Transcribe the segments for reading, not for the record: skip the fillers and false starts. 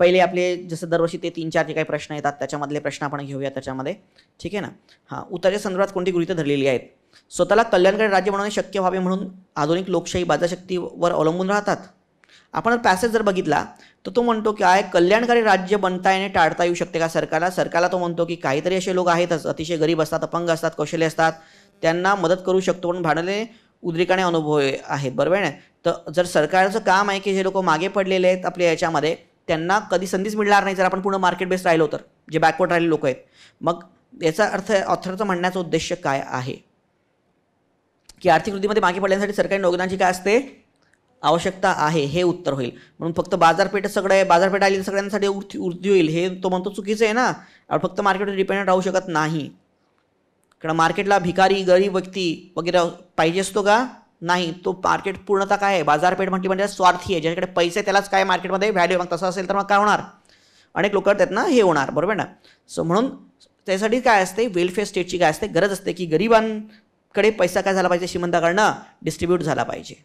पहिले आपले जसं दरवर्षी ते 3-4 जे काही प्रश्न येतात त्याच्यामधले प्रश्न आपण घेऊया त्याच्यामध्ये, ठीक आहे ना. हां, उत्तराच्या संदर्भात कोणती गृहीतं धरलेली आहेत? स्वतःला कल्याणकारी राज्य बनवणे शक्य व्हावे म्हणून आधुनिक लोकशाही बाजारशक्तीवर अवलंबून राहतात. आपण पॅसेज जर बघितला तर तो म्हणतो की कल्याणकारी राज्य बनता येणे टाळता येऊ शकते का सरकारला तो म्हणतो की काहीतरी असे लोक आहेतच, अतिशय गरीब असतात, अपंग असतात, कौशल्य असतात, त्यांना मदत करू शकतो पण भांडवली उद्रेकाने अनुभव आहेत, बरोबर आहे ना. तर जर सरकारचं काम आहे की जे लोक मागे पडलेले आहेत आपल्या याच्यामध्ये त्यांना कधी संधीच मिळणार नाही जर आपण पूर्ण मार्केट बेस्ड राहिलो तर, जे बॅकवर्ड राहिलेले लोक आहेत. मग याचा ऑथरचा म्हणण्याचा उद्देश काय आहे की आर्थिक वृद्धीमध्ये मागे पडण्यासाठी सरकारी योगदानाची काय असते, आवश्यकता आहे, हे उत्तर होईल. म्हणून फक्त बाजारपेठ सगळं आहे, बाजारपेठ आली सगळ्यांसाठी वृद्धी होईल हे तो म्हणतो चुकीचं आहे ना. आपण फक्त मार्केटवर डिपेंडेंट राहू शकत नाही, कारण मार्केटला भिकारी गरीब व्यक्ती वगैरे पाहिजे असतो का, नाही. तो मार्केट पूर्णतः काय आहे, बाजारपेठ म्हटली म्हणजे स्वार्थी आहे, ज्याच्याकडे पैसे त्यालाच काय मार्केटमध्ये व्हॅल्यू. मग तसं असेल तर मग काय होणार, अनेक लोक त्यातनं हे होणार, बरोबर ना. सो म्हणून त्यासाठी काय असते, वेलफेअर स्टेटची काय असते, गरज असते की गरिबांकडे पैसा काय झाला पाहिजे, श्रीमंताकडनं डिस्ट्रीब्यूट झाला पाहिजे.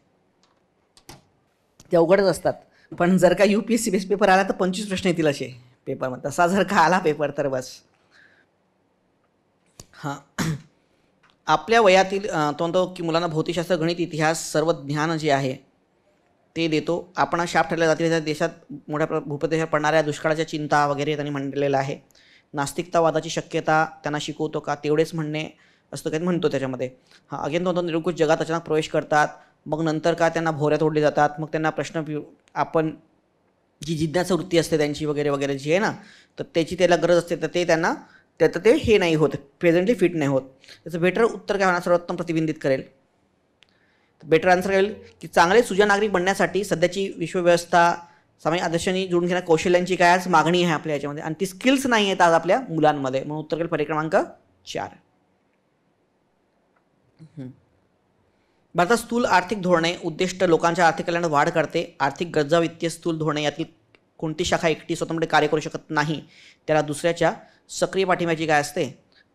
ते अवघडच असतात, पण जर का UPSC बेस पेपर आला तर 25 प्रश्न येतील असे पेपरमध्ये. तसा जर का आला पेपर तर बस. हां, आपल्या वयातील तो म्हणतो की मुलांना भौतिकशास्त्र, गणित, इतिहास सर्व ज्ञान जे आहे ते देतो. आपण शाप ठरल्या जातील देशात मोठ्या भूप्रदेशात पडणाऱ्या दुष्काळाच्या चिंता वगैरे त्यांनी म्हणलेलं आहे. नास्तिकतावादाची शक्यता त्यांना शिकवतो का, तेवढेच म्हणणे असतं काही म्हणतो त्याच्यामध्ये. हां, अगेन तो निरंकुश जगात अचानक प्रवेश करतात, मग नंतर का त्यांना भोवऱ्यात ओढले जातात, मग त्यांना प्रश्न आपण जी जिज्ञासा वृत्ती असते त्यांची वगैरे वगैरे जी आहे ना, तर त्याची त्याला गरज असते, तर ते त्यांना त्याचं ते हे नाही होत, प्रेझेंटली फिट नाही होत. त्याचं बेटर उत्तर काय होणार, सर्वोत्तम प्रतिबिंबित करेल. बेटर आन्सर येईल की चांगले सुजाण नागरिक बनण्यासाठी सध्याची विश्वव्यवस्था सामाजिक आदर्शांनी जोडून घेण्यात कौशल्यांची काय आज मागणी आहे आपल्या याच्यामध्ये, आणि ती स्किल्स नाही आहेत आज आपल्या मुलांमध्ये. म्हणून उत्तर येईल पर्याय क्रमांक 4. भारतात स्थूल आर्थिक धोरणे उद्दिष्ट लोकांच्या आर्थिक कल्याणात वाढ करते. आर्थिक गरजा वित्तीय स्थूल धोरणे यातील कोणती शाखा एकटी स्वतंत्रपणे कार्य करू शकत नाही, त्याला दुसऱ्याच्या सक्रिय पाठिंब्याची काय असते,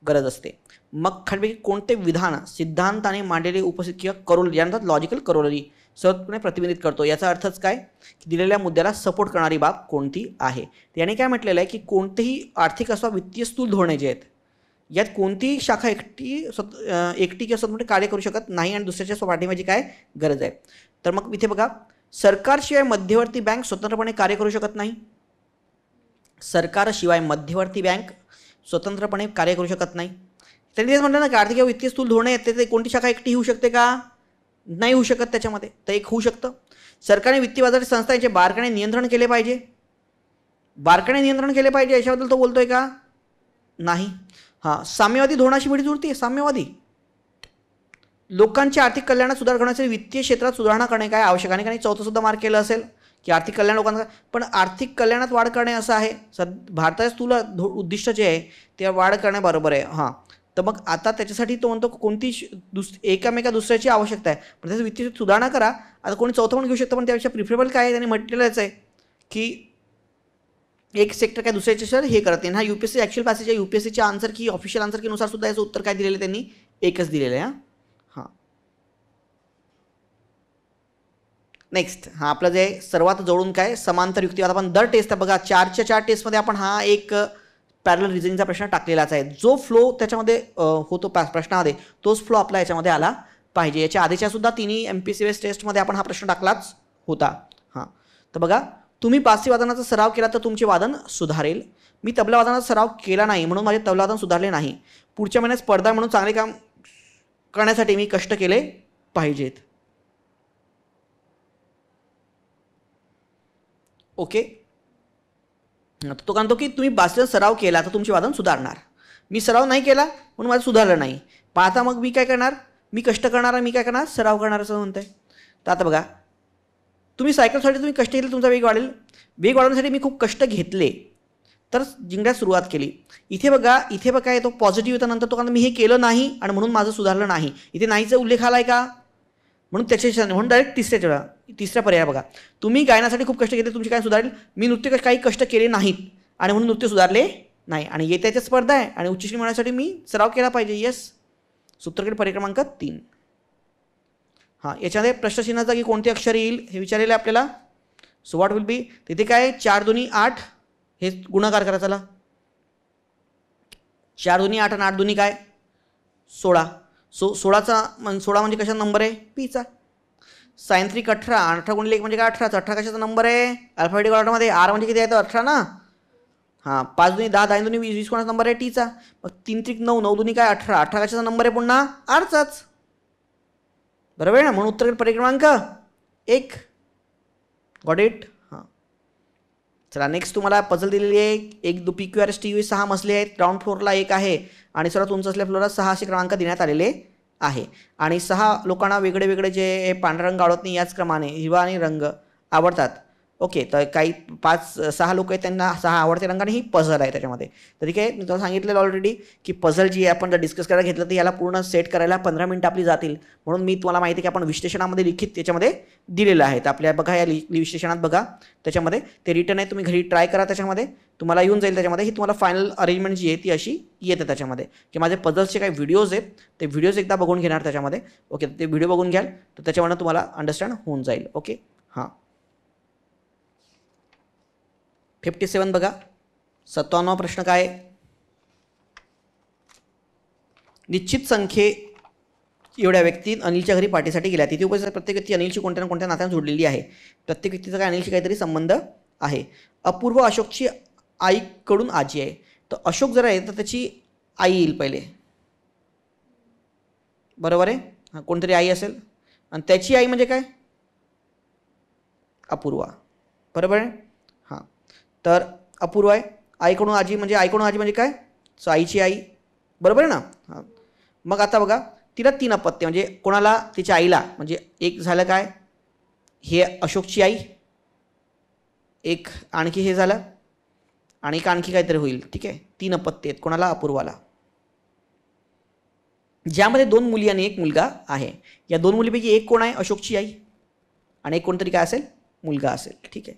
गरज असते. मग खालीलपैकी कोणते विधान सिद्धांताने मांडलेले उपस्थित किंवा करोलरी यानंतर लॉजिकल करोलरी सहजपणे प्रतिबिंबित करतो. याचा अर्थच काय की दिलेल्या मुद्द्याला सपोर्ट करणारी बाब कोणती आहे. याने काय म्हटलेलं आहे की कोणतेही आर्थिक अथवा वित्तीय स्थूल धोरणे जे आहेत यात कोणतीही शाखा एकटी किंवा स्वतंत्रपणे कार्य करू शकत नाही आणि दुसऱ्याच्या पाठिंब्याची काय गरज आहे. तर मग इथे बघा, सरकारशिवाय मध्यवर्ती बँक स्वतंत्रपणे कार्य करू शकत नाही. सरकारशिवाय मध्यवर्ती बँक स्वतंत्रपणे कार्य करू शकत नाही. त्यांनी तेच म्हटलं ना की आर्थिक वित्तीय स्थूल धोरणे आहेत ते कोणती शाखा एकटी होऊ शकते का, नाही होऊ शकत. त्याच्यामध्ये तर एक होऊ शकतं. सरकारने वित्तीय बाजाराची संस्था यांचे बारकाईने नियंत्रण केले पाहिजे, बारकाईने नियंत्रण केले पाहिजे याच्याबद्दल तो बोलतोय का, नाही. हां, साम्यवादी धोरणाशी बडी जुळते. साम्यवादी लोकांच्या आर्थिक कल्याणात सुधार करण्यासाठी वित्तीय क्षेत्रात सुधारणा करणे काय आवश्यक आहे. आणि चौथं सुद्धा मार्क केलं असेल की आर्थिक कल्याण लोकांचा, पण आर्थिक कल्याणात वाढ करणे असं आहे. भारताचे स्थूल उद्दिष्ट जे आहे ते वाढ करणे बरोबर आहे. हां, तर मग आता त्याच्यासाठी तो म्हणतो कोणती एकामेका दुसऱ्याची आवश्यकता आहे, पण त्याचं वित्तीय सुधारणा करा. आता कोणी चौथं पण घेऊ शकतं, पण त्यापेक्षा प्रिफरेबल काय आहे त्यांनी म्हटलेलंच आहे की एक सेक्टर काय दुसऱ्याचे सर हे करत नाही. हा UPSC ॲक्च्युअल पॅसेज आहे. UPSCच्या आन्सर की ऑफिशियल आन्सर कीनुसार सुद्धा याचं उत्तर काय दिलेलं त्यांनी एकच दिलेलं आहे. हां, नेक्स्ट हा आपलं जे सर्वात जवळून काय समांतर युक्तिवाद. आपण दर टेस्ट बघा 4च्या 4 टेस्टमध्ये आपण हा एक पॅरलल रिझनिंगचा प्रश्न टाकलेलाच आहे. जो फ्लो त्याच्यामध्ये होतो प्रश्नामध्ये तोच फ्लो आपला याच्यामध्ये आला पाहिजे. याच्या आधीच्या सुद्धा तिन्ही MPSC बेस्ड टेस्टमध्ये आपण हा प्रश्न टाकलाच होता. हां, तर बघा, तुम्ही बासी वादनाचा सराव केला तर तुमचे वादन सुधारेल. मी तबला वादनाचा सराव केला नाही म्हणून माझे तबला वादन सुधारले नाही. पुढच्या महिन्यात स्पर्धा म्हणून चांगले काम करण्यासाठी मी कष्ट केले पाहिजेत. ओके, तो म्हणतो की तुम्ही बासीचा सराव केला तर तुमचे वादन सुधारणार. मी सराव नाही केला म्हणून माझं सुधारलं नाही. पण आता मग मी काय करणार, मी कष्ट करणार, मी काय करणार, सराव करणार असं म्हणतंय. तर आता बघा, तुम्ही सायकलसाठी तुम्ही कष्ट घेतले तुमचा वेग वाढेल. वेग वाढवण्यासाठी मी खूप कष्ट घेतले तर जिंकण्यास सुरुवात केली. इथे बघा येतो पॉझिटिव्ह येतं. नंतर तो कारण मी हे केलं नाही आणि म्हणून माझं सुधारलं नाही. इथे नाहीचा उल्लेख आला आहे का, म्हणून त्याच्या म्हणून डायरेक्ट तिसऱ्या पर्याय बघा, तुम्ही गायनासाठी खूप कष्ट घेतले तुमचे काय सुधारेल. मी नृत्य काही कष्ट केले नाहीत आणि म्हणून नृत्य सुधारले नाही. आणि येत्याच्या स्पर्धा आहे आणि उच्च श्री मिळवण्यासाठी मी सराव केला पाहिजे. येस, सूत्रकडे पर्याय क्रमांक 3. हां, याच्यामध्ये प्रश्नचिन्हाचा की कोणते अक्षर येईल हे विचारलेलं आहे आपल्याला. सो व्हॉट विल बी, तिथे काय 4 दुनी 8 हे गुणाकार करा. चला 4 दुनी 8 आणि 8 दुनी काय 16. सो 16 म्हणजे कशाचा नंबर आहे, पीचा. साइन 3 18, 18 गुणिले 1 म्हणजे काय 18. 18 कशाचा नंबर आहे, अल्फाबेटिक ऑर्डरमध्ये. आर म्हणजे किती आहे तर 18 ना. हां 5 दुनी 10, 10 दुनी 20, 20 कोणाचा नंबर आहे टीचा. मग 3 3 9, 9 दुनी काय 18, 18 कशाचा नंबर आहे पुन्हा आरचाच. बरोबर आहे ना. म्हणून उत्तर पर्याय क्रमांक 1. Got it. हां चला नेक्स्ट तुम्हाला पझल दिलेली आहे. एक PQRST 6 मजले आहेत, ग्राउंड फ्लोअरला 1 आहे आणि सर्वात उंच असलेल्या फ्लोअरला 6 असे क्रमांक देण्यात आलेले आहे. आणि 6 लोकांना वेगळे वेगळे जे पांढरा रंग आवडत नाही याच क्रमाने हिरवा आणि रंग आवडतात. ओके, तर काही 5-6 लोक आहेत त्यांना 6 आवडते रंग आणि ही पझल आहे त्याच्यामध्ये. तर ठीक आहे, मी तुम्हाला सांगितलेलं ऑलरेडी की पझल जी आहे आपण जर डिस्कस करायला घेतलं तर याला पूर्ण सेट करायला 15 मिनिटं आपली जातील. म्हणून मी तुम्हाला माहिती आहे की आपण विश्लेषणामध्ये लिखित त्याच्यामध्ये दिलेलं आहे. तर आपल्या बघा या विश्लेषणात बघा त्याच्यामध्ये ते रिटर्न आहे, तुम्ही घरी ट्राय करा, त्याच्यामध्ये तुम्हाला येऊन जाईल. त्याच्यामध्ये ही तुम्हाला फायनल अरेंजमेंट जी आहे ती अशी येते त्याच्यामध्ये की माझे पझल्सचे काही व्हिडिओज आहेत ते व्हिडिओज एकदा बघून घेणार त्याच्यामध्ये. ओके, ते व्हिडिओ बघून घ्याल तर त्याच्यावरनं तुम्हाला अंडरस्टँड होऊन जाईल. ओके हां 57 बघा. 57वा प्रश्न काय, निश्चित संख्ये एवढ्या व्यक्ती अनिलच्या घरी पार्टीसाठी गेल्या. तिथे उपस्थित प्रत्येक व्यक्ती अनिलची कोणत्या ना कोणत्या नात्याने जोडलेली आहे. प्रत्येक व्यक्तीचा काय अनिलशी काहीतरी संबंध आहे. अपूर्व अशोकची आईकडून आजी आहे. तर अशोक जर आहे तर त्याची आई येईल पहिले, बरोबर आहे. हां कोणतरी आई असेल आणि त्याची आई म्हणजे काय अपूर्वा, बरोबर आहे. हां तर अपूर्व आहे. आईकडून आजी म्हणजे काय, सो आईची आई, बरोबर आहे ना. हां मग आता बघा तिला 3 अपत्य म्हणजे कोणाला, तिच्या आईला. म्हणजे एक झालं काय हे अशोकची आई, एक आणखी हे झालं आणि एक आणखी काहीतरी होईल. ठीक आहे, 3 अपत्य आहेत कोणाला, अपूर्वाला, ज्यामध्ये 2 मुली आणि 1 मुलगा आहे. या 2 मुलीपैकी एक कोण आहे, अशोकची आई, आणि एक कोणतरी काय असेल, मुलगा असेल. ठीक आहे.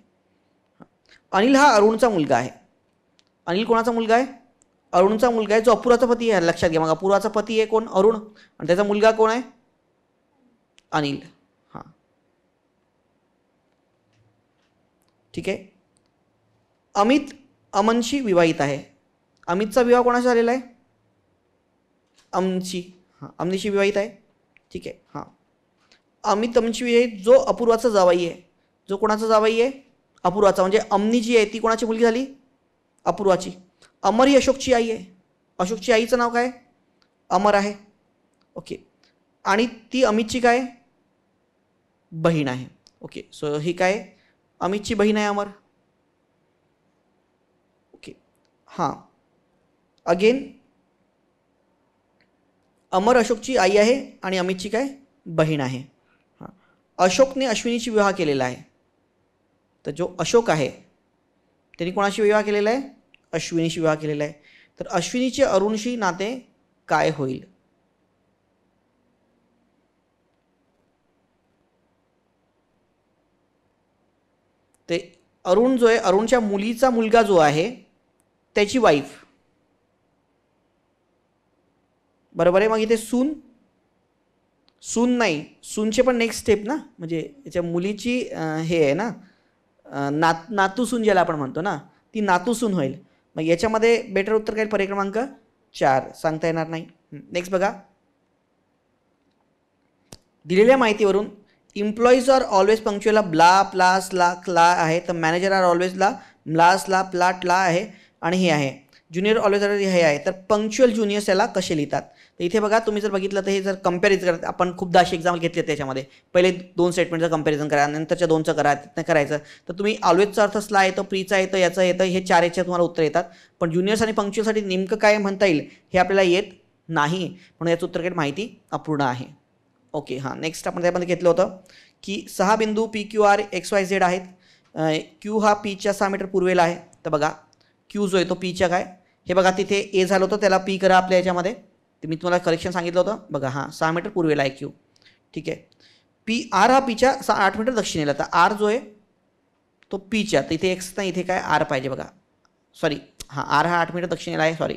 अनिल हा अरुणचा मुलगा आहे. अनिल कोणाचा मुलगा आहे, अरुणचा मुलगा आहे, जो अपूर्वाचा पती आहे. लक्षात घ्या. मग अपूर्वाचा पती आहे कोण, अरुण, आणि त्याचा मुलगा कोण आहे, अनिल. हां ठीक आहे. अमित अमनशी विवाहित आहे. अमितचा विवाह कोणाशी झालेला आहे, अमनशी. हां अमनीशी विवाहित आहे. ठीक आहे. हां अमित अमनशी विवाहित, जो अपूर्वाचा जावाई आहे. जो कोणाचा जावाई आहे, अपूर्वाचा. म्हणजे अमनी जी आहे ती कोणाची मुलगी झाली, अपूर्वाची. अमर ही अशोकची आई आहे. अशोकची आईचं नाव काय, अमर आहे. ओके, आणि ती अमितची काय बहीण आहे. ओके, सो ही काय अमितची बहीण आहे, अमर. ओके हां अगेन अमर अशोकची आई आहे आणि अमितची काय बहीण आहे. हां अशोकने अश्विनीची विवाह केलेला आहे. तर जो अशोक आहे त्यांनी कोणाशी विवाह केलेला आहे, अश्विनीशी विवाह केलेला आहे. तर अश्विनीचे अरुणशी नाते काय होईल, ते अरुण जो आहे, अरुणच्या मुलीचा मुलगा जो आहे त्याची वाईफ, बरोबर आहे. मग इथे सून नाही, सूनचे पण नेक्स्ट स्टेप ना, म्हणजे याच्या मुलीची हे आहे ना, नातूसून ज्याला आपण म्हणतो ना, ती नातूसून होईल. मग याच्यामध्ये बेटर उत्तर काय, पर्याय क्रमांक 4. सांगता येणार नाही. नेक्स्ट बघा. दिलेल्या माहितीवरून एम्प्लॉईज आर ऑलवेज पंक्च्युअल ब्ला प्लास ला क्ला आहे. तर मॅनेजर आर ऑलवेज ला म्लास ला प्लाट ला आहे. आणि हे आहे ज्युनियर ऑलवेज हे आहे. तर पंक्च्युअल ज्युनियर्स याला कसे लिहितात. तर इथे बघा तुम्ही जर बघितलं तर हे जर कंपॅरिझन करत, आपण खूपदा असे एक्झाम्पल घेतले त्याच्यामध्ये पहिले 2 स्टेटमेंटचं कंपॅरिझन करा, नंतरच्या 2चं करा, तिथनं करायचं. तर तुम्ही ऑलवेजचा अर्थ स्ला येतो, प्रीचा येतं, याचं येतं, हे 4 याच्या तुम्हाला उत्तर येतात. पण ज्युनियर्स आणि पंक्च्युअलसाठी नेमकं काय म्हणता येईल हे आपल्याला येत नाही, म्हणून याचं उत्तर काही माहिती अपूर्ण आहे. ओके हां नेक्स्ट आपण त्यामध्ये घेतलं होतं की 6 बिंदू PQR XYZ आहेत. Q हा Pच्या 6 मीटर पूर्वेला आहे. तर बघा Q जो आहे तो Pच्या काय, हे बघा तिथे A झालं होतं त्याला P करा आपल्या याच्यामध्ये. ते मी तुम्हाला करेक्शन सांगितलं होतं. बघा हां 6 मीटर पूर्वेला आहे Q. ठीक आहे. R हा Pच्या 8 मीटर दक्षिणेला. तर R जो आहे तो Pच्या, तर इथे X नाही, इथे काय R पाहिजे बघा, सॉरी हां R हा 8 मीटर दक्षिणेला आहे, सॉरी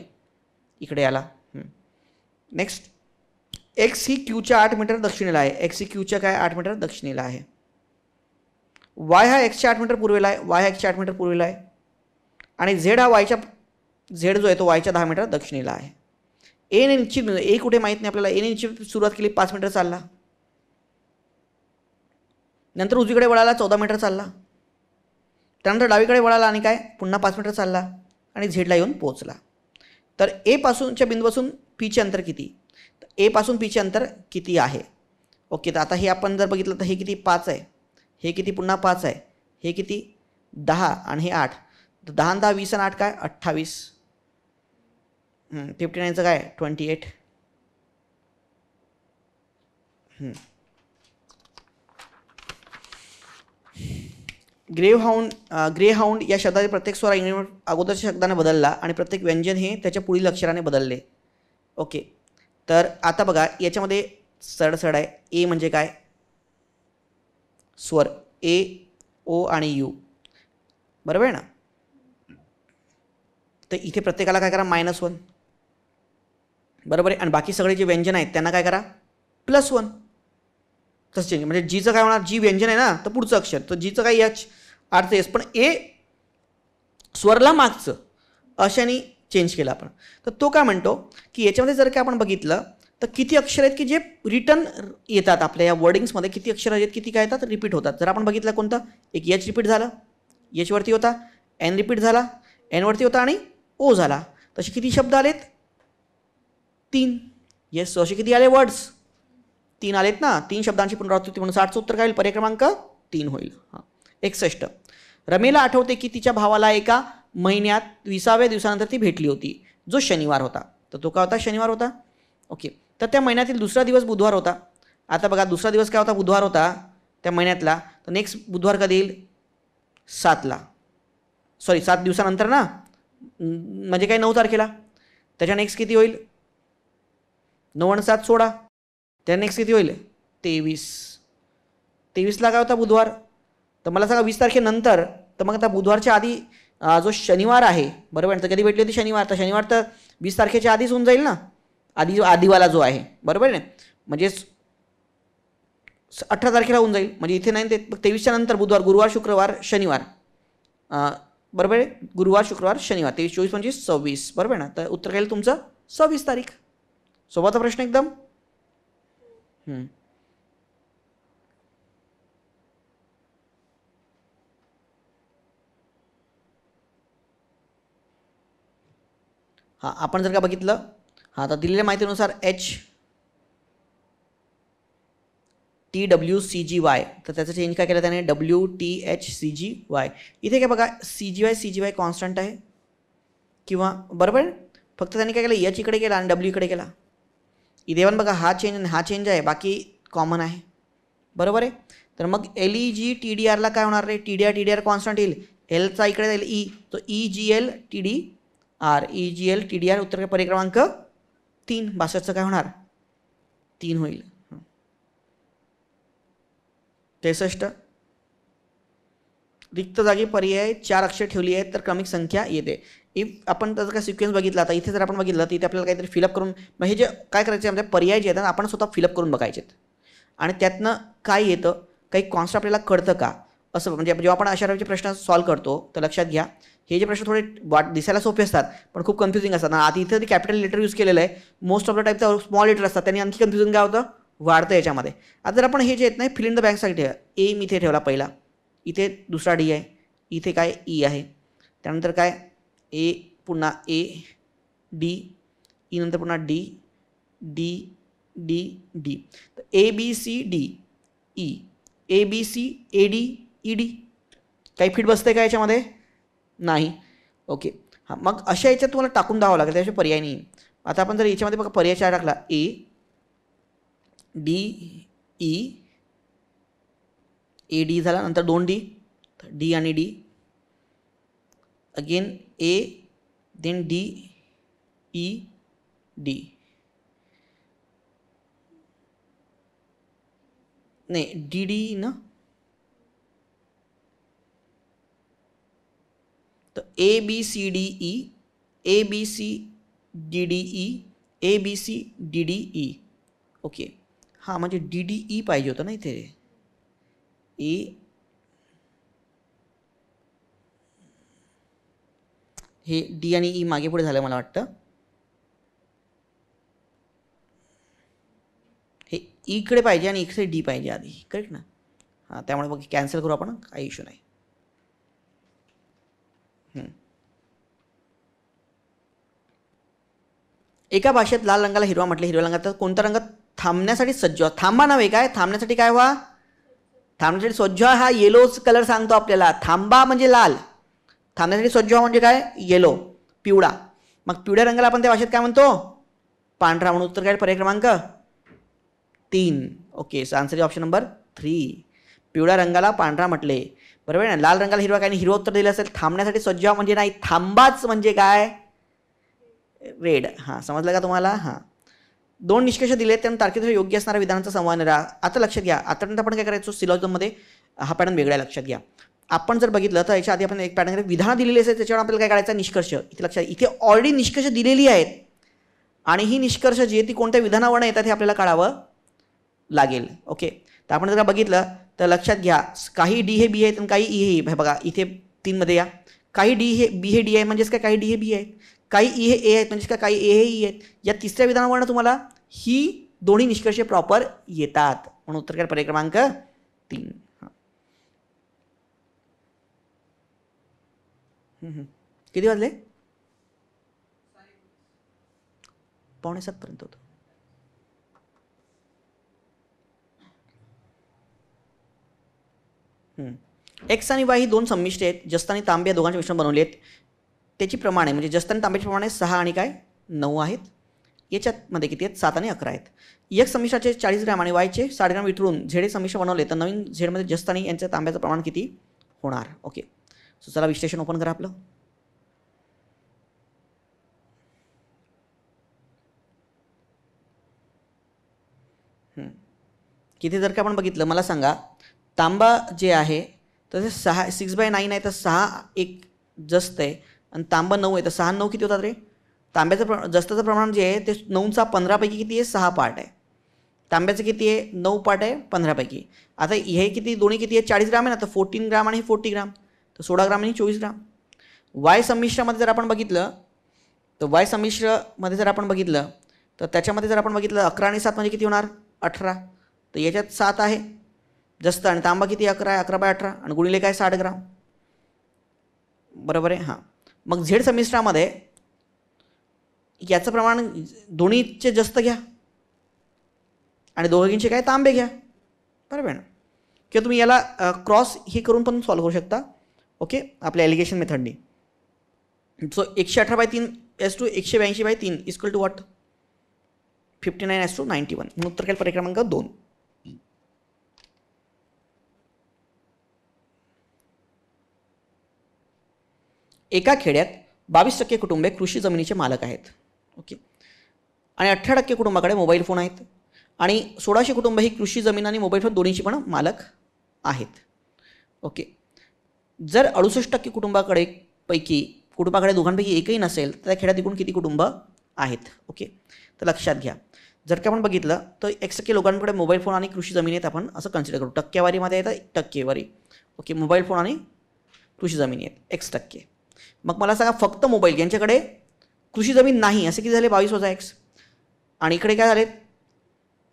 इकडे आला. नेक्स्ट X ही Qच्या 8 मीटर दक्षिणेला आहे. X ही Qच्या काय 8 मीटर दक्षिणेला आहे. वाय हा एक्सच्या 8 मीटर पूर्वेला आहे, वाय हा एक्सच्या 8 मीटर पूर्वेला आहे आणि झेड हा वायच्या झेड जो आहे तो वायच्या 10 मीटर दक्षिणेला आहे. एने निश्चित ए कुठे माहीत नाही आपल्याला. एने निश्चित सुरुवात केली 5 मीटर चालला, नंतर उजवीकडे वळाला 14 मीटर चालला, त्यानंतर डावीकडे वळाला आणि काय पुन्हा 5 मीटर चालला आणि झेडला येऊन पोहोचला. तर ए पासूनच्या बिंदूपासून पीचे अंतर किती, ए पासून पीचे अंतर किती आहे. ओके, तर आता हे आपण जर बघितलं तर हे किती 5 आहे, हे किती पुन्हा 5 आहे, हे किती 10 आणि हे 8. तर 10 आणि 10 20 आणि 8 काय 28. 59चं काय 28. ग्रेहाऊंड या शब्दाचे प्रत्येक स्वर इंग्रजी अगोदरच्या शब्दाने बदलला आणि प्रत्येक व्यंजन हे त्याच्या पुढील अक्षराने बदलले. ओके, तर आता बघा याच्यामध्ये सरळ आहे. ए म्हणजे काय स्वर, ए ओ आणि यू, बरोबर आहे ना. तर इथे प्रत्येकाला काय करा -1, बरोबर आहे. आणि बाकी सगळे जे व्यंजन आहेत त्यांना काय करा +1. तसं चेंज म्हणजे जीचं काय होणार, जी व्यंजन आहे ना तर पुढचं अक्षर, तर जीचं काय एच आरचं एस, पण ए स्वरला मागचं अशाने चेंज केलं आपण. तर तो काय म्हणतो की याच्यामध्ये जर का आपण बघितलं तर किती अक्षर आहेत की जे रिटर्न येतात आपल्या या वर्डिंग्समध्ये, किती अक्षर आहेत किती काय येतात रिपीट होतात. जर आपण बघितलं कोणतं, एक एच रिपीट झालं, एच वरती होता, एन रिपीट झाला, एन वरती होता आणि ओ झाला. तसे किती शब्द आलेत 3. येस, असे किती आले वर्ड्स 3 आलेत ना. 3 शब्दांची पुनरावृत्ती म्हणून 60चं उत्तर काय होईल, पर्याय क्रमांक 3 होईल. हां. 61. रमेला आठवते की तिच्या भावाला एका महिन्यात 20व्या दिवसानंतर ती भेटली होती, जो शनिवार होता. तर तो काय होता, शनिवार होता. ओके, तर त्या महिन्यातील दुसरा दिवस बुधवार होता. आता बघा दुसरा दिवस काय होता, बुधवार होता त्या महिन्यातला. तर नेक्स्ट बुधवार कधी येईल 7ला, सॉरी 7 दिवसानंतर ना, म्हणजे काय 9 तारखेला. त्याच्या नेक्स्ट किती होईल 9 आणि 7 16. त्या नेक्स्ट किती होईल 23. 23ला काय होता बुधवार. तर मला सांगा 20 तारखेनंतर, तर मग आता बुधवारच्या आधी जो शनिवार आहे, बरोबर, तर कधी भेटली होती शनिवार, तर शनिवार तर 20 तारखेच्या आधीच होऊन जाईल ना, आधीवाला जो आहे, बरोबर आहे. म्हणजे 18 तारखेला होऊन जाईल. म्हणजे इथे नाही, ते 23च्या नंतर बुधवार, गुरुवार, शुक्रवार, शनिवार, बरोबर आहे. गुरुवार, शुक्रवार, शनिवार, 23 24 25 26, बरोबर आहे ना. तर उत्तर काय तुमचं 26 तारीख. सोबतचा प्रश्न एकदम. हां, आपण जर का बघितलं, हां, तर दिलेल्या माहितीनुसार HTWCGY, तर त्याचं चेंज काय केलं त्याने WTHCGY. इथे काय बघा CGY कॉन्स्टंट आहे किंवा, बरोबर आहे. फक्त त्यांनी काय केलं एच इकडे केला आणि डब्ल्यू इकडे केला. इथे पण बघा हा चेंज आणि हा चेंज आहे, बाकी कॉमन आहे, बरोबर आहे. तर मग LEG TDRला काय होणार रे, TDR कॉन्स्टंट येईल, एलचा इकडे जाईल ई, तो EGL TDR, EGL TDR. उत्तर काय पर्याय क्रमांक 3. 62चं काय होणार 3 होईल. 63. रिक्त जागी पर्याय 4 अक्षर ठेवली आहेत तर क्रमिक संख्या येते. इफ आपण त्याचा काय सिक्वेन्स बघितला, आता इथे जर आपण बघितलं तर इथे आपल्याला काहीतरी फिलअप करून, मग हे जे काय करायचे म्हणजे पर्याय जे आहेत आपण स्वतः फिलअप करून बघायचे आणि त्यातनं काय येतं, काही कॉन्सेप्ट आपल्याला कळतं का, असं. म्हणजे जेव्हा आपण अशा प्रकारचे प्रश्न सॉल्व्ह करतो तर लक्षात घ्या, हे जे प्रश्न थोडे दिसायला सोपे असतात पण खूप कन्फ्युजिंग असतात. आता इथे कॅपिटल लेटर यूज केलेलं आहे, मोस्ट ऑफ द टाईपचं स्मॉल लेटर असतात, त्यांनी आणखी कन्फ्युजन काय होतं वाढतं याच्यामध्ये. आता जर आपण हे जे आहेत ना फिल इन द बँकसाठी ठेवा, ए मी इथे ठेवला पहिला, इथे दुसरा डी आहे, इथे काय ई आहे, त्यानंतर काय ए, पुन्हा ए डी, ई नंतर पुन्हा डी डी डी डी. तर ABCD ई, ABCAD ED. काही फिट बसते का याच्यामध्ये, नाही. ओके, हां, मग अशा याच्यात तुम्हाला टाकून द्यावं लागेल, त्याशिवाय पर्याय नाही. आता आपण जर याच्यामध्ये बघा पर्याय 4 टाकला, AD झाला, नंतर 2 डी, डी आणि डी, अगेन ए, देन डी, ई, डी, नाही डी डी ना, तर ABCDE, ABCDDE, ABCDDE. ओके, हां, म्हणजे DDE पाहिजे होतं ना इथे, हे डी आणि ई मागे पुढे झालं मला वाटतं. हे ईकडे पाहिजे आणि इकडे डी पाहिजे आधी, करेक्ट ना. हां, त्यामुळे मग कॅन्सल करू आपण, काही इश्यू नाही. एका भाषेत लाल रंगाला हिरवा म्हटले, हिरव्या रंगात कोणता रंग थांबण्यासाठी सज्ज व्हा. थांबा नव्हे, काय थांबण्यासाठी काय व्हा, थांबण्यासाठी सज्ज व्हा. हा येलोच कलर सांगतो आपल्याला. थांबा म्हणजे लाल, थांबण्यासाठी सज्ज व्हा म्हणजे काय, येलो, पिवळा. मग पिवळ्या रंगाला आपण त्या भाषेत काय म्हणतो, पांढरा. म्हणून उत्तर काय, पर्याय क्रमांक 3. Okay, so answer option number 3. पिवळ्या रंगाला पांढरा म्हटले, बरोबर आहे ना. लाल रंगाला हिरवा, काय नाही, हिरवं उत्तर दिलं असेल. थांबण्यासाठी सज्ज व्हा म्हणजे नाही, थांबाच म्हणजे काय, रेड. हां, समजलं का तुम्हाला. हां, 2 निष्कर्ष दिले, त्यानंतर तार्किकदृष्ट्या योग्य असणाऱ्या विधानांचा संवाद राहा. आता लक्षात घ्या, आतापर्यंत आपण काय करायचो, सिलॉजिझममध्ये हा पॅटर्न वेगळा आहे, लक्षात घ्या. आपण जर बघितलं तर याच्या आधी आपण एक पॅटर्न विधानं दिलेली असेल, त्याच्यावर आपल्याला काय करायचं, निष्कर्ष. इथे लक्षात, इथे ऑलरेडी निष्कर्ष दिलेली आहेत आणि ही निष्कर्ष जी आहे ती कोणत्या विधानावरून येतात हे आपल्याला कळावं लागेल. ओके, तर आपण जर बघितलं तर लक्षात घ्या, काही डी हे बी आहेत आणि काही ई हे, बघा इथे 3 मध्ये या, काही डी हे बी हे डी आहे म्हणजेच काय, काही डी हे बी आहेत, काही ई हे ए आहेत म्हणजेच काय, काही ए हे ई आहेत. या तिसऱ्या विधानावरून तुम्हाला ही दोन्ही निष्कर्ष प्रॉपर येतात. म्हणून उत्तर काय, पर्याय क्रमांक 3. किती वाजले, 6:45 पर्यंत होतो. एक्स आणि वाय ही 2 संमिष्ट आहेत. जस्त आणि तांबे या दोघांचे मिश्रण बनवले आहेत. त्याची प्रमाणे म्हणजे जस्त आणि तांब्याचे प्रमाणे 6 आणि काय 9 आहेत. याच्यामध्ये किती आहेत, 7 आणि 11 आहेत. एक्स संमिश्राचे 40 ग्रॅम आणि वायचे 60 ग्रॅम वितळून झेड संमिश्र बनवले तर नवीन झेडमध्ये जस्त आणि यांच्या तांब्याचं प्रमाण किती होणार. ओके, सो चला विश्लेषण ओपन करा आपलं. किती जर का आपण बघितलं, मला सांगा, तांबा जे आहे तर ते 6/9 आहे, तर 6 एक जस्त आहे आणि तांबा 9 आहे, तर 6 9 किती होतात रे. तांब्याचं जस्ताचं प्रमाण जे आहे ते 9चा 15 पैकी किती आहे, 6 पार्ट आहे. तांब्याचं किती आहे, 9 पार्ट आहे 15 पैकी. आता हे किती, दोन्ही किती आहे, 40 ग्राम आहे ना, तर 14 ग्राम आणि 40 ग्राम, तर 16 ग्राम आणि 24 ग्राम. वाय संमिश्रामध्ये जर आपण बघितलं तर वाय संमिश्रमध्ये जर आपण बघितलं तर त्याच्यामध्ये जर आपण बघितलं 11 आणि 7 म्हणजे किती होणार, 18. तर याच्यात 7 आहे जस्त आणि तांबा किती 11 आहे, 11/18 आणि गुणिले काय 60 ग्राम, बरोबर आहे. हां, मग झेड संमिश्रामध्ये याचं प्रमाण दोन्हीचे जस्त घ्या आणि दोघींचे काय तांबे घ्या, बरोबर ना. किंवा तुम्ही याला क्रॉस हे करून पण सॉल्व्ह करू शकता. ओके, आपल्या ॲलिगेशन मेथडनी. So 118/3 = 182/3 equal to what, 59:91. म्हणून उत्तर काय, पर्याय क्रमांक 2. एका खेड्यात 22% कुटुंबे कृषी जमिनीचे मालक आहेत. ओके, आणि 18% कुटुंबाकडे मोबाईल फोन आहेत आणि 1600 कुटुंब ही कृषी जमीन आणि मोबाईल फोन दोन्हीची पण मालक आहेत. ओके, जर 68% कुटुंबाकडे दोघांपैकी एकही नसेल तर त्या खेड्यात एकूण किती कुटुंब आहेत. ओके, तर लक्षात घ्या, जर का आपण बघितलं तर 1% लोकांकडे मोबाईल फोन आणि कृषी जमीन आहेत, आपण असं कन्सिडर करू. टक्केवारीमध्ये येतं टक्केवारी. ओके, मोबाईल फोन आणि कृषी जमिनी आहेत X%. मग मला सांगा, फक्त मोबाईल यांच्याकडे कृषी जमीन नाही, असे किती झाले, 22 - X. आणि इकडे काय झाले,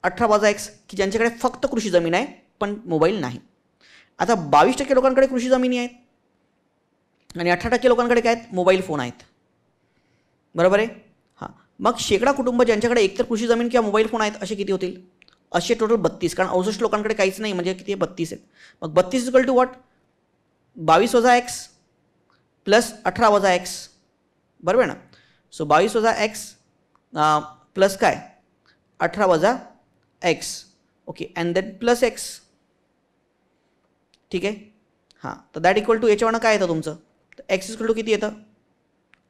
18 - X, की ज्यांच्याकडे फक्त कृषी जमीन आहे पण मोबाईल नाही. आता 22% लोकांकडे कृषी जमिनी आहेत आणि 18% लोकांकडे काय आहेत, मोबाईल फोन आहेत, बरोबर आहे. हां, मग शेकडा कुटुंब ज्यांच्याकडे एकतर कृषी जमीन किंवा मोबाईल फोन आहेत असे किती होतील, असे टोटल 32. कारण 68 लोकांकडे काहीच नाही म्हणजे किती 32 आहेत. मग 32 equal to what, 22 - X plus 18 - X, बरोबर आहे ना. सो 22 - X प्लस काय 18 - X. Okay, and then plus X. ठीक आहे. हां, तर दॅट इक्वल टू याच्यावरनं काय येतं तुमचं, तर X इक्वल टू किती येतं,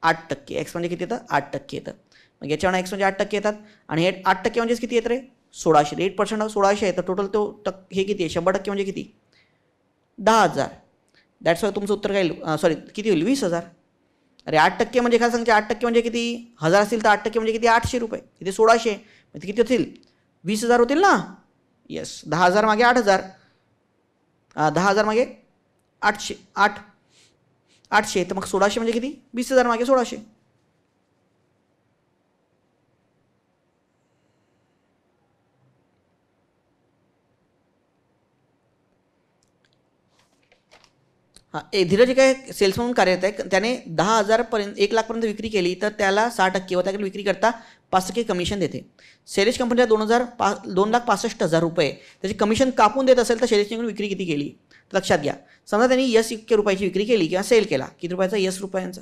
8%. X म्हणजे किती येतं, 8% येतं. मग याच्यावरनं X म्हणजे 8% येतात आणि हे 8% म्हणजेच किती येतं रे, 1600. 8% 1600 आहे, तर टोटल तो हे किती आहे, 100% म्हणजे किती, 10,000. दॅट्स वाय तुमचं उत्तर काय, सॉरी किती होईल, 20,000. अरे 8% म्हणजे काय सांगते, 8% म्हणजे किती, 1000 असतील तर 8% म्हणजे किती, 800 रुपये. इथे 1600 म्हणजे किती होतील, 20,000 होतील ना. येस, 10,000 मागे 8,000, 10,000 मागे 800, 8 800, तर मग 1600 म्हणजे किती? 20,000 मागे 1600. हां, धीरज काय सेल्स म्हणून कार्यरत आहे, त्याने 10,000पर्यंत 1,00,000पर्यंत विक्री केली तर त्याला 6% व त्याकडे विक्री करता 5% कमिशन देते. शैलेश कंपनीला 2,65,000 रुपये त्याची कमिशन कापून देत असेल तर शैलेशने विक्री किती केली? तर लक्षात घ्या, समजा त्यांनी यस इतके रुपयाची विक्री केली किंवा सेल केला, किती रुपयाचा? यस रुपयांचा.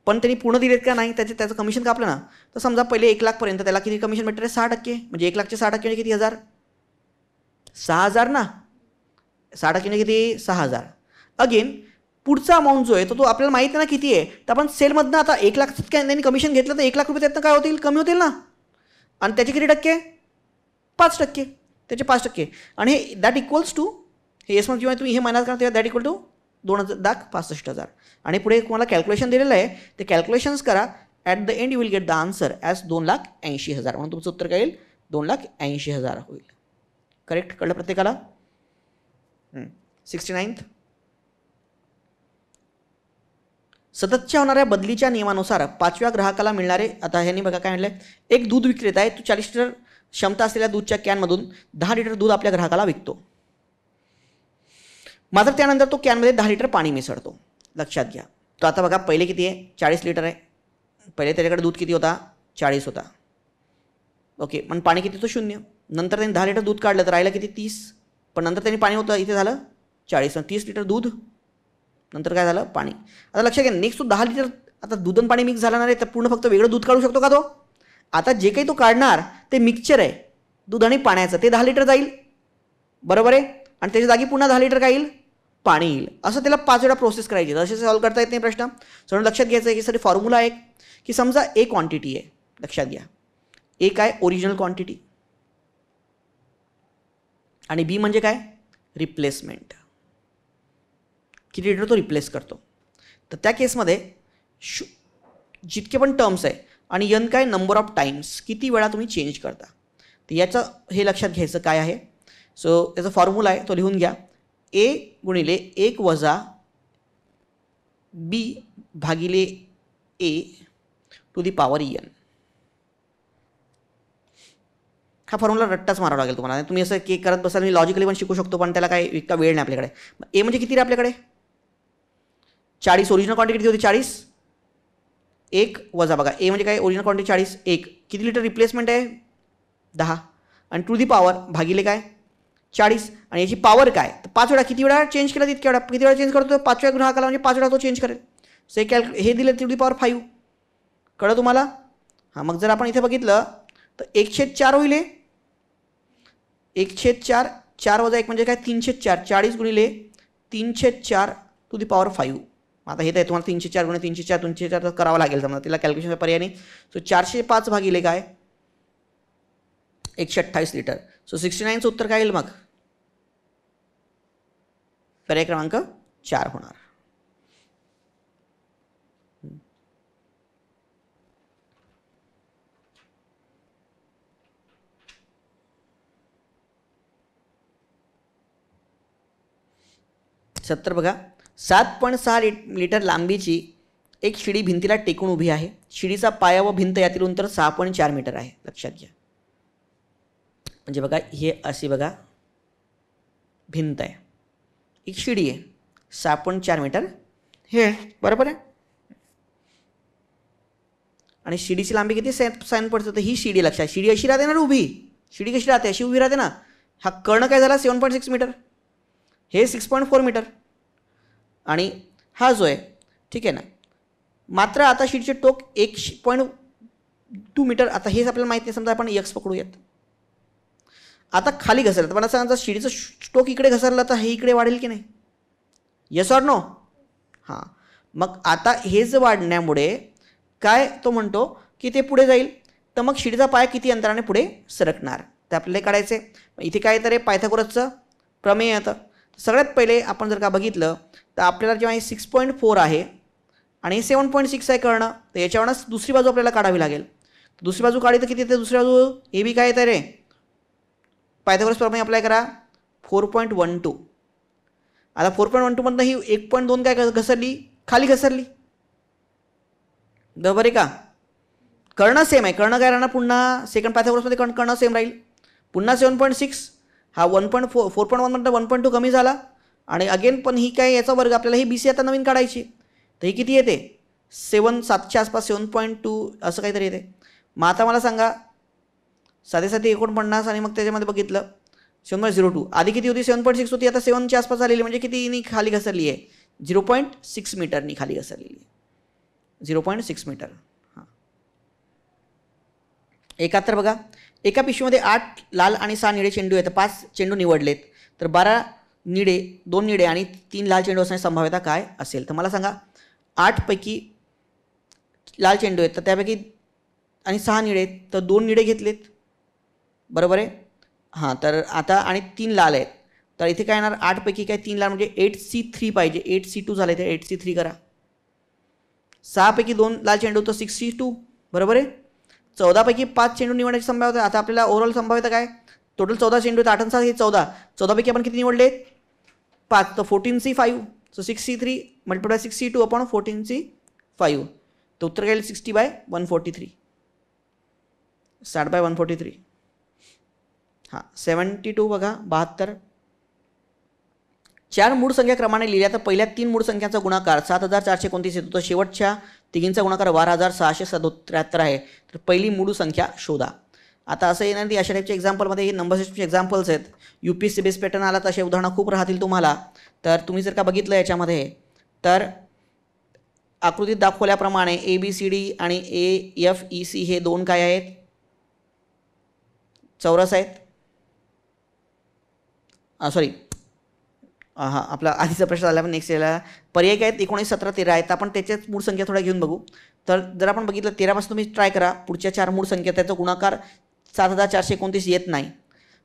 पण त्यांनी पूर्ण दिलेत का? नाही, त्याचं कमिशन कापलं ना. तर समजा पहिले 1,00,000पर्यंत त्याला किती कमिशन भेटते? 6%. म्हणजे 1,00,000चे 6% म्हणजे किती? 1,000. 6,000 ना. 6% म्हणजे किती? 6,000. अगेन पुढचा अमाऊंट जो आहे तो आपल्याला माहिती आहे ना किती आहे, तर आपण सेलमधनं आता 1,00,000 त्यांनी कमिशन घेतलं तर 1,00,000 रुपये त्यातनं काय होतील? कमी होतील ना. आणि त्याचे किती टक्के? 5%. त्याचे 5%. आणि हे दॅट इक्वल्स टू, हे येस मग जेव्हा तुम्ही हे महिन्यात करा तेव्हा दॅट इक्वल टू 2,65,000. आणि पुढे तुम्हाला कॅल्क्युलेशन दिलेलं आहे, ते कॅल्क्युलेशन्स करा. At the end you will get the answer as 2,80,000. म्हणून तुमचं उत्तर काय येईल? 2,80,000 होईल. करेक्ट? कळलं प्रत्येकाला? 69th. सततच्या होणाऱ्या बदलीच्या नियमानुसार 5व्या ग्राहकाला मिळणारे, आता ह्यांनी बघा काय म्हटलंय, एक दूध विक्रेता आहे, तो 40 लिटर क्षमता असलेल्या दूधच्या कॅनमधून 10 लिटर दूध आपल्या ग्राहकाला विकतो. मात्र त्यानंतर तो कॅनमध्ये 10 लिटर पाणी मिसळतो. लक्षात घ्या, तो आता बघा पहिले किती आहे? 40 लिटर आहे. पहिले त्याच्याकडे दूध किती होता? 40 होता. ओके, पण पाणी किती? तो 0. नंतर त्यांनी 10 लिटर दूध काढलं तर राहिलं किती? 30. पण नंतर त्यांनी पाणी होतं, इथे झालं 40. 30 लिटर दूध, नंतर काय झालं? पाणी. आता लक्षात घ्या, नेक्स्ट तो 10 लिटर, आता दूध आणि पाणी मिक्स झालं नाही तर पूर्ण फक्त वेगळं दूध काढू शकतो का तो? आता जे काही तो काढणार ते मिक्सचर आहे दूध आणि पाण्याचं, ते 10 लिटर जाईल, बरोबर आहे. आणि त्याच्या जागी पुन्हा 10 लिटर काय येईल? पाणी येईल. असं त्याला 5 वेळा प्रोसेस करायची. असे सॉल्व्ह करता येत नाही प्रश्न. म्हणून लक्षात घ्यायचं आहे की सर फॉर्म्युला आहे की समजा ए क्वांटिटी आहे, लक्षात घ्या, ए काय? ओरिजिनल क्वांटिटी, आणि बी म्हणजे काय? रिप्लेसमेंट. किती लिटर तो रिप्लेस करतो. तर त्या केसमध्ये जितके पण टर्म्स आहे आणि एन काय? नंबर ऑफ टाइम्स, किती वेळा तुम्ही चेंज करता. तर याचं हे लक्षात घ्यायचं काय आहे. सो त्याचा फॉर्म्युला आहे तो लिहून घ्या. ए गुणिले 1 वजा बी भागिले ए टू दी पॉवर एन. हा फॉर्म्युला रट्टाच मारावा लागेल तुम्हाला. तुम्ही असं के करत बसाल, मी लॉजिकली पण शिकू शकतो, पण त्याला काय इतका वेळ नाही आपल्याकडे. ए म्हणजे किती रे आपल्याकडे? 40. ओरिजिनल क्वांटिटी किती होती? 40. 1 वजा बघा, ए म्हणजे काय? Original quantity 40. 1 किती लिटर रिप्लेसमेंट आहे? 10. आणि टू दी पॉवर भागिले काय? 40. आणि याची पॉवर काय? तर 5 वेळा. किती वेळा चेंज केला? तितक्या वेळा. किती वेळा चेंज करतो? 5व्या ग्राहकाला, म्हणजे 5 वेळा तो चेंज करेल. सो हे दिले टू दी पॉवर 5. कळलं तुम्हाला? हां, मग जर आपण इथे बघितलं तर 1/4 होईल. 1/4, 4 वजा 1 म्हणजे काय? 3/4. 40 गुणिले 3/4 टू दी पॉवर 5. आता हे तर तुम्हाला 3/4 गुणिले 3/4 करावं लागेल समजा, तिला कॅल्क्युलेशनचा पर्याय नाही. सो 405 भागिले काय? 128 लिटर. सो 69चं उत्तर काय येईल मग? पर्याय क्रमांक 4 होणार. सत्तर बघा, 7.6 लिटर लांबीची एक शिडी भिंतीला टेकून उभी आहे. शिडीचा पाया व भिंत यातील अंतर 6.4 मीटर आहे. लक्षात घ्या, म्हणजे बघा हे अशी बघा भिंत आहे, एक शिडी आहे, 6.4 मीटर हे, बरोबर आहे. आणि शिडीची लांबी किती? 7 पडतं. तर ही शिडी, लक्षात, शिडी अशी राहते ना उभी. शिडी कशी राहते? अशी उभी राहते ना. हा कर्ण काय झाला? 7.6 मीटर, हे 6.4 मीटर. आणि हा जो आहे, ठीक आहे ना, मात्र आता शिडीचे टोक 1.2 मीटर. आता हेच आपल्याला माहिती आहे, समजा आपण एक्स पकडूयात. आता खाली घसरलं तर मला सांगा, शिडीचं टोक इकडे घसरलं तर हे इकडे वाढेल की नाही? Yes or no? हां, मग आता हेच वाढण्यामुळे काय तो म्हणतो की ते पुढे जाईल. तर मग शिडीचा पाय किती अंतराने पुढे सरकणार ते आपल्याला काढायचे. इथे काय तर पायथागोरसचं प्रमेय येतं. सगळ्यात पहिले आपण जर का बघितलं तर आपल्याला जेव्हा हे 6.4 आहे आणि 7.6 आहे कर्ण, तर याच्यावरच दुसरी बाजू आपल्याला काढावी लागेल. दुसरी बाजू काढली तर किती येते? दुसरी बाजू ए बी काय येतं रे? पायथागोरस प्रमेय अप्लाय करा, 4.12. आता 4.12 मधनं ही 1.2 काय घसरली, खाली घसरली, बरोबर आहे का. कर्ण सेम आहे, कर्ण काय राहणार पुन्हा सेकंड पायथागोरसमध्ये कर्ण सेम राहील. पुन्हा 7.6 हा 4.1 मधनं 1.2 कमी झाला आणि अगेन पण ही काय याचा वर्ग आपल्याला ही बी सी आता नवीन काढायची, तर ही किती येते 7च्या आसपास 7.2 असं काहीतरी येते. मग आता मला सांगा साधे 49 आणि मग त्याच्यामध्ये बघितलं 7.02 आधी किती होती 7.6 होती, आता 7च्या आसपास आलेली म्हणजे किती खाली घसरली आहे 0.6 मीटरनी खाली घसरलेली आहे 0.6 मीटर. हां 71 बघा, एका पिशवीमध्ये 8 लाल आणि 6 निळे चेंडू आहेत, 5 चेंडू निवडलेत तर 12 निळे 2 निळे आणि 3 लाल चेंडू असण्याची संभाव्यता काय असेल. तर मला सांगा 8 पैकी लाल चेंडू आहेत तर त्यापैकी आणि 6 निळे आहेत तर 2 निळे घेतलेत, बरोबर आहे. हां तर आता आणि 3 लाल आहेत तर इथे काय येणार 8 पैकी काय 3 लाल म्हणजे 8C3 पाहिजे, 8C2 झाले तर 8C3 करा. 6 पैकी 2 लाल चेंडू तर 6C2, बरोबर आहे. 14 पैकी 5 चेंडू निवडण्याची संभाव्यता, आता आपल्याला ओव्हरऑल संभाव्यता काय टोटल 14 चेंडू आहेत 8 आणि 6 हे 14 पैकी आपण किती निवडले 5 तर 14C5 so 6C3 multiply 6C2 upon 14C5 तर उत्तर काय 60/143 60/143. हां 72 बघा 72 4 मूळ संख्या क्रमाने लिहिल्या तर पहिल्या 3 मूळ संख्यांचा गुणाकार 7429 येतो तर शेवटच्या तिघींचा गुणाकार 12673 आहे, तर पहिली मूळ संख्या शोधा. आता असं येणार नाही अशा टाईपच्या एक्झाम्पलमध्ये हे नंबर सिस्टमचे एक्झाम्पल्स आहेत, UPSC बेस पॅटर्न आला तर असे उदाहरणं खूप राहतील तुम्हाला. तर तुम्ही जर का बघितलं याच्यामध्ये तर आकृतीत दाखवल्याप्रमाणे ABCD आणि AFEC हे 2 काय आहेत चौरस आहेत. सॉरी हां आपला आधीचा प्रश्न झाला पण नेक्स्ट याला पर्याय काय आहेत 19 17 13 आहेत. आपण त्याच्याच मूळ संख्या थोड्या घेऊन बघू. तर जर आपण बघितलं 13 पासून तुम्ही ट्राय करा पुढच्या 4 मूळ संख्या त्याचा गुणाकार 7429 येत नाही.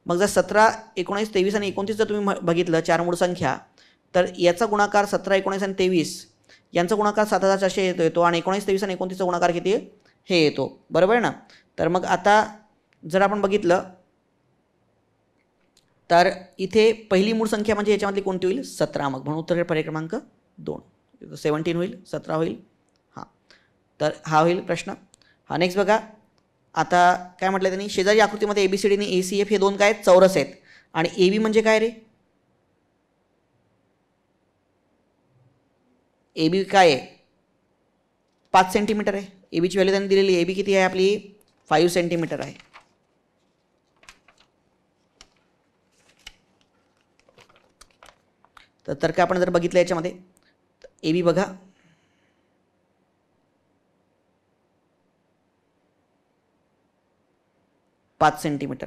मग जर 17 19 23 आणि 29 जर तुम्ही बघितलं 4 मूळ संख्या तर याचा गुणाकार 17 19 आणि 23 यांचा गुणाकार 7400 येतो आणि 19 23 आणि 29चा गुणाकार किती हे येतो, बरोबर आहे ना. तर मग आता जर आपण बघितलं तर इथे पहिली मूळ संख्या म्हणजे याच्यामधली कोणती होईल 17, मग म्हणून उत्तर पर्याय क्रमांक 2 17 होईल 17 होईल. हां तर हा होईल प्रश्न. हा नेक्स्ट बघा आता काय म्हटलं त्यांनी शेजारी आकृतीमध्ये ABCD आणि ACF हे 2 काय आहेत चौरस आहेत आणि AB म्हणजे काय रे AB काय आहे 5 सेंटीमीटर आहे, ABची व्हॅल्यू त्यांनी दिलेली AB किती आहे आपली 5 सेंटीमीटर आहे. तर काय आपण जर बघितलं याच्यामध्ये AB बघा पाच सेंटीमीटर.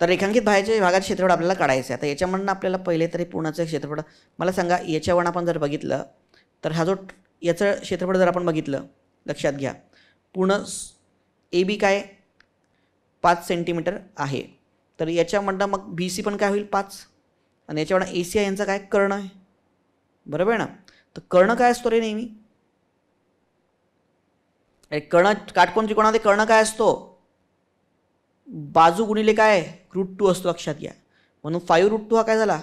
तर रेखांकित बाहेरच्या भागाचे क्षेत्रफळ आपल्याला काढायचं आहे. आता याच्यामधून आपल्याला पहिले तरी पूर्णचं क्षेत्रफळ मला सांगा याच्यावर आपण जर बघितलं तर हा जो याचं क्षेत्रफळ जर आपण बघितलं लक्षात घ्या पूर्ण AB काय 5 सेंटीमीटर आहे तर याच्यामधनं मग BC पण काय होईल 5 आणि याच्यावर AC यांचा काय कर्ण आहे, बरोबर आहे ना. तर कर्ण काय असतो रे नेहमी कर्ण काटकोन त्रिकोणामध्ये कर्ण काय असतो बाजू गुणिले काय √2 असतो लक्षात घ्या. म्हणून 5√2 हा काय झाला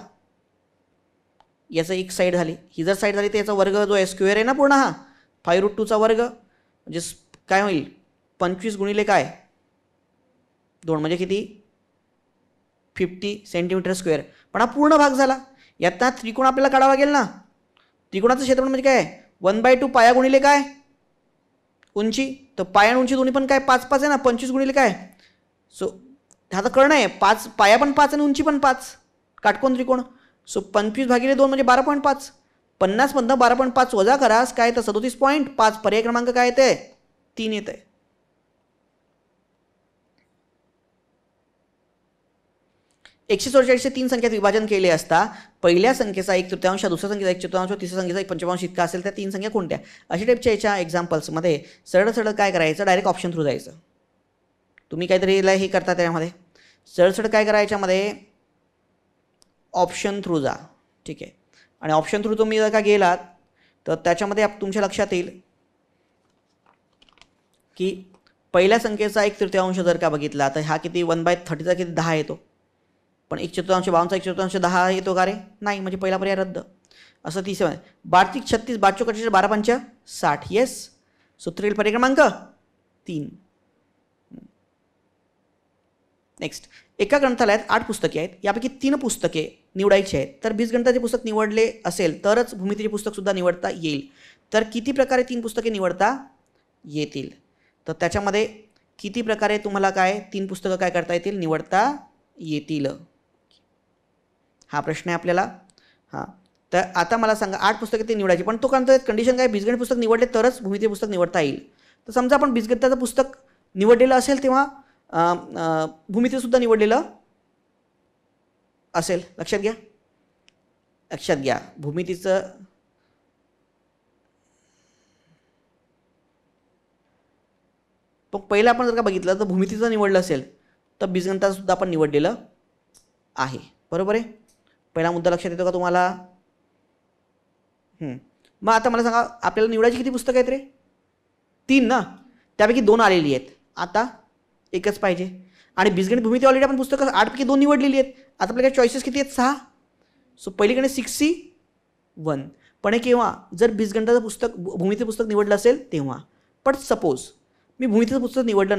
याचा एक साईड झाली, ही जर साईड झाली तर याचा वर्ग जो आहे स्क्वेअर आहे ना पूर्ण हा 5√2चा वर्ग म्हणजे काय होईल 25 गुणिले काय 2 म्हणजे किती 50 सेंटीमीटर स्क्वेअर. पण हा पूर्ण भाग झाला. यात त्रिकोण आपल्याला काढावा लागेल ना. त्रिकोणाचं क्षेत्रफळ म्हणजे काय 1/2 पाया गुणिले काय उंची, तर पाया आणि उंची दोन्ही पण काय 5 5 आहे ना 25 गुणिले काय सो हा तर कर्ण आहे 5 पाया पण 5 आणि उंची पण 5 काटकोन त्रिकोण सो 25/2 म्हणजे 12.5 50 मधनं 12.5 वजा करास काय तर 37.5 पर्याय क्रमांक काय येते 3 येत आहे. 144चे 3 संख्यात विभाजन केले असता पहिल्या संख्येचा 1/3 दुसऱ्या संख्येचा 1/4 तिसऱ्या संख्येचा 1/पंचमांश इतका असेल त्या 3 संख्या कोणत्या. अशा टाईपच्या याच्या एक्झाम्पल्समध्ये सरळ सरळ काय करायचं डायरेक्ट ऑप्शन थ्रू जायचं. तुम्ही काहीतरी हे करता त्यामध्ये सरळ सरळ काय करायच्यामध्ये ऑप्शन थ्रू जा, ठीक आहे. आणि ऑप्शन थ्रू तुम्ही जर का गेलात तर त्याच्यामध्ये तुमच्या लक्षात येईल की पहिल्या संख्येचा 1/3 जर का बघितला तर हा किती 1/30चा किती 10 येतो, पण 1/4 52चा 1/4 10 येतो का रे? नाही, म्हणजे पहिला पर्याय रद्द. असं 30 12 36 12 45 12 5 60. येस. सूत्र येईल पर्याय क्रमांक 3. नेक्स्ट, एका ग्रंथालयात 8 पुस्तके आहेत, यापैकी 3 पुस्तके निवडायची आहेत, तर बीजगणिताचे पुस्तक निवडले असेल तरच भूमितीचे पुस्तक सुद्धा निवडता येईल. तर किती प्रकारे 3 पुस्तके निवडता येतील? तर त्याच्यामध्ये किती प्रकारे तुम्हाला काय 3 पुस्तकं काय करता येतील, निवडता येतील, हा प्रश्न आहे आपल्याला. हां, तर आता मला सांगा 8 पुस्तके ते निवडायची, पण तो कंडिशन काय, बीजगणित पुस्तक निवडले तरच भूमितीय पुस्तक निवडता येईल. तर समजा आपण बीजगणिताचं पुस्तक निवडलेलं असेल तेव्हा भूमितीय सुद्धा निवडलेलं असेल. लक्षात घ्या भूमितीचं पण पहिलं आपण जर का बघितलं तर भूमितीचं निवडलं असेल तर बीजगणिताचं सुद्धा आपण निवडलेलं आहे. बरोबर आहे. पहिला मुद्दा लक्षात येतो का तुम्हाला? मग आता मला सांगा आपल्याला निवडायची किती पुस्तकं आहेत रे? 3 ना, त्यापैकी 2 आलेली आहेत, आता एकच पाहिजे. आणि बीजगणित भूमिती ऑलरेडी आपण पुस्तकं 8 पैकी 2 निवडलेली आहेत. आता आपल्याकडे चॉईसेस किती आहेत? 6. सो पहिलीकडे 6C1. पण हे केव्हा, जर बीजगणिताचं पुस्तक भूमितीचं पुस्तक निवडलं असेल तेव्हा. पण सपोज मी भूमितीचं पुस्तक निवडलं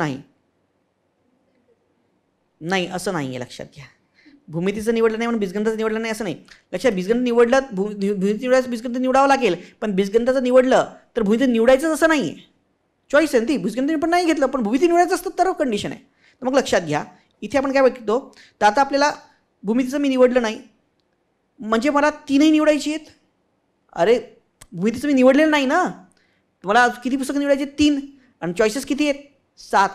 नाही, असं नाही आहे, लक्षात घ्या. भूमितीचं निवडलं नाही म्हणून बीजगणिताचं निवडलं नाही असं नाही. लक्षात, बीजगणित निवडलं, भूमिती निवडायचं बीजगणित निवडावं लागेल, पण बीजगणिताचं निवडलं तर भूमिती निवडायचं असं नाही आहे. चॉईस आहे ती, बीजगणित पण नाही घेतलं पण भूमिती निवडायचं असतं तर कंडिशन आहे. तर मग लक्षात घ्या, इथे आपण काय बघतो, तर आता आपल्याला भूमितीचं मी निवडलं नाही म्हणजे मला 3ही निवडायची आहेत. अरे भूमितीचं मी निवडलेलं नाही ना, तुम्हाला किती पुस्तकं निवडायची? 3. आणि चॉईसेस किती आहेत? 7.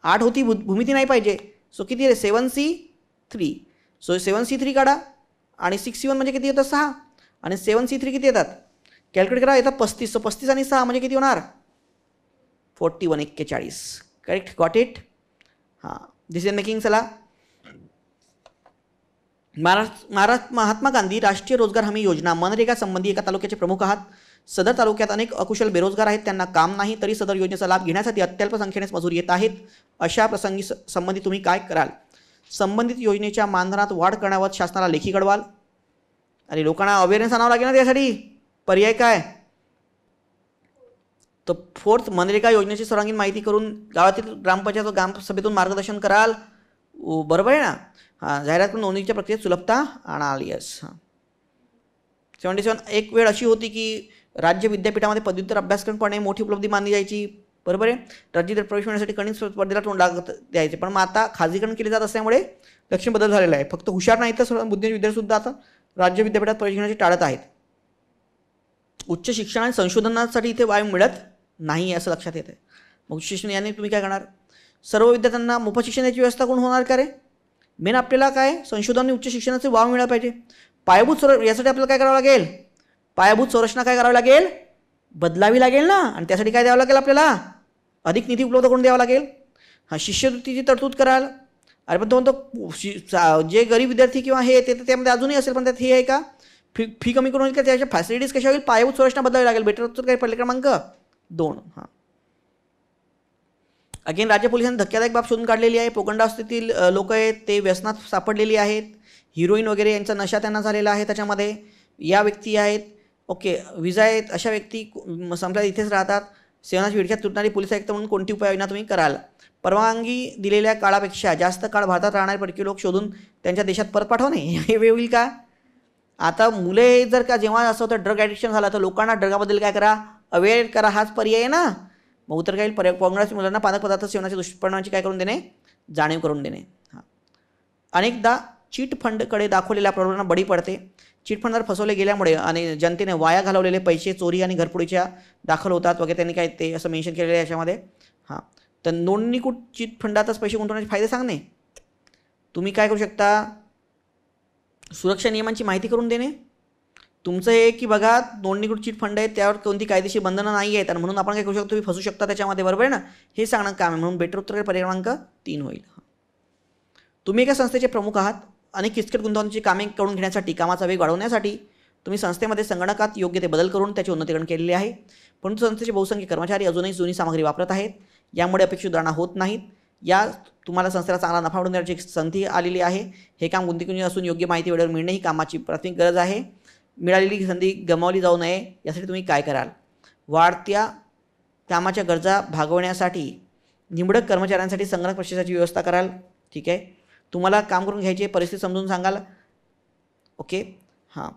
8 होती, भूमिती नाही पाहिजे. सो किती आहे? 7C3. सो 7C3 काढा आणि 6C1 म्हणजे किती येतं? 6. आणि 7C3 किती येतात? कॅल्क्युलेट करा, येतात 35. सो 35 आणि 6 म्हणजे किती होणार? 41. 41. Correct, got it. हां, डिसिजन मेकिंग. चला, महात्मा गांधी राष्ट्रीय रोजगार हमी योजना मनरेगा संबंधी एका तालुक्याचे प्रमुख आहात. सदर तालुक्यात अनेक अकुशल बेरोजगार आहेत, त्यांना काम नाही, तरी सदर योजनेचा लाभ घेण्यासाठी अत्यल्प संख्येनेच मजूर येत आहेत. अशा प्रसंगी संबंधित तुम्ही काय कराल? संबंधित योजनेच्या मानधनात वाढ करण्यावर शासनाला लेखी कळवाल. आणि लोकांना अवेअरनेस आणावं लागेल ना त्यासाठी. पर्याय काय? तर 4th, मनरेगा योजनेची सर्वांगीण माहिती करून गावातील ग्रामपंचायत व ग्रामसभेतून मार्गदर्शन कराल. बरोबर आहे ना? हां, जाहिरात करून नोंदणीच्या प्रक्रियेत सुलभता आणाल. येस. हां, 77. एक वेळ अशी होती की राज्य विद्यापीठामध्ये पदव्युत्तर अभ्यासक्रम पडणे मोठी उपलब्धी मानली जायची. बरोबर आहे. राज्यात प्रवेश मिळण्यासाठी कणिक स्पर्धेला तोंड लागत द्यायचे, पण मग आता खाजगीकरण केले जात असल्यामुळे लक्षण बदल झालेला आहे. फक्त हुशार नाही तर बुद्धिमान विद्यार्थीसुद्धा आता राज्य विद्यापीठात प्रवेश घेण्याचे टाळत आहेत. उच्च शिक्षण आणि संशोधनासाठी इथे वाव मिळत नाही असं लक्षात येतं. मग उच्च शिक्षण याने तुम्ही काय करणार? सर्व विद्यार्थ्यांना मोफत शिक्षणाची व्यवस्था कोण होणार का रे? मेन आपल्याला काय, संशोधन आणि उच्च शिक्षणाचे वाव मिळाला पाहिजे. पायाभूत यासाठी आपल्याला काय करावं लागेल? पायाभूत संरचना काय करावी लागेल? बदलावी लागेल ना. आणि त्यासाठी काय द्यावं लागेल आपल्याला? अधिक निधी उपलब्ध करून द्यावा लागेल. हां, शिष्यवृत्तीची तरतूद कराल. अरे पण तो म्हणतो जे गरीब विद्यार्थी किंवा हे ते त्यामध्ये अजूनही असेल, पण त्यात हे आहे का फी कमी करून का त्याच्या फॅसिलिटीज कशा होईल? पायाभूत संरचना बदलावी लागेल. बेटर उत्तर काय पडले? क्रमांक 2. हां, अगेन राज्य पोलिसांनी धक्कादायक बाब शोधून काढलेली आहे. पोगंडावस्थेतील लोक आहेत, ते व्यसनात सापडलेली आहेत. हिरोईन वगैरे यांचा नशा त्यांना झालेला आहे. त्याच्यामध्ये या व्यक्ती आहेत. ओके, विजा आहेत. अशा व्यक्ती समजा इथेच राहतात. सेवनाची विडख्यात तुटणारी पोलीस आयुक्त म्हणून कोणती उपाययोजना तुम्ही कराल? परवानगी दिलेल्या काळापेक्षा जास्त काळ भारतात राहणारे परकीय लोक शोधून त्यांच्या देशात परत पाठवणे हे होईल का? आता मुले जर का जेव्हा असं होतं ड्रग ॲडिक्शन झालं तर लोकांना ड्रगाबद्दल काय करा? अवेअर करा. हाच पर्याय आहे ना. मग उत्तर काय येईल? काँग्रेस मुलांना पानक पदार्थ सेवनाच्या दुष्परिणामाची काय करून देणे? जाणीव करून देणे. हां, अनेकदा चिट फंडकडे दाखवलेल्या प्रलोभनाला बळी पडते. चिट फंडावर फसवले गेल्यामुळे आणि जनतेने वाया घालवलेले पैसे चोरी आणि घरफोडीच्या दाखल होतात वगैरे. त्यांनी काय ते असं मेन्शन केलेलं आहे याच्यामध्ये. हां, तर नोंदणीकृत चिट फंडातच पैसे गुंतवण्याचे फायदे सांगणे. तुम्ही काय करू शकता? सुरक्षा नियमांची माहिती करून देणे. तुमचं हे की बघा नोंदणीकृत चिट फंड आहे, त्यावर कोणती कायदेशीर बंधनं नाही आहेत आणि म्हणून आपण काय करू शकतो? तुम्ही फसू शकता त्याच्यामध्ये. बरोबर आहे ना? हे सांगणं काम आहे. म्हणून बेटर उत्तर पर्याय क्रमांक 3 होईल. तुम्ही एका संस्थेचे प्रमुख आहात. अनेक किचकट गुंतवणुकीची कामे करून घेण्यासाठी, कामाचा वेग वाढवण्यासाठी तुम्ही संस्थेमध्ये संगणकात योग्य ते बदल करून त्याचे उन्नतीकरण केलेले आहे. परंतु संस्थेचे बहुसंख्य कर्मचारी अजूनही जुनी सामग्री वापरत आहेत. यामुळे अपेक्षित सुधारणा होत नाहीत. या तुम्हाला संस्थेला चांगला नफा मिळवून देण्याची एक संधी आलेली आहे. हे काम गुंतागुंतीचे असून योग्य माहिती वेळेवर मिळणे ही कामाची प्राथमिक गरज आहे. मिळालेली संधी गमावली जाऊ नये यासाठी तुम्ही काय कराल? वाढत्या कामाच्या गरजा भागवण्यासाठी निवडक कर्मचाऱ्यांसाठी संगणक प्रशिक्षणाची व्यवस्था कराल. ठीक आहे, तुम्हाला काम करून घ्यायची परिस्थिती समजून सांगाल. ओके, हां,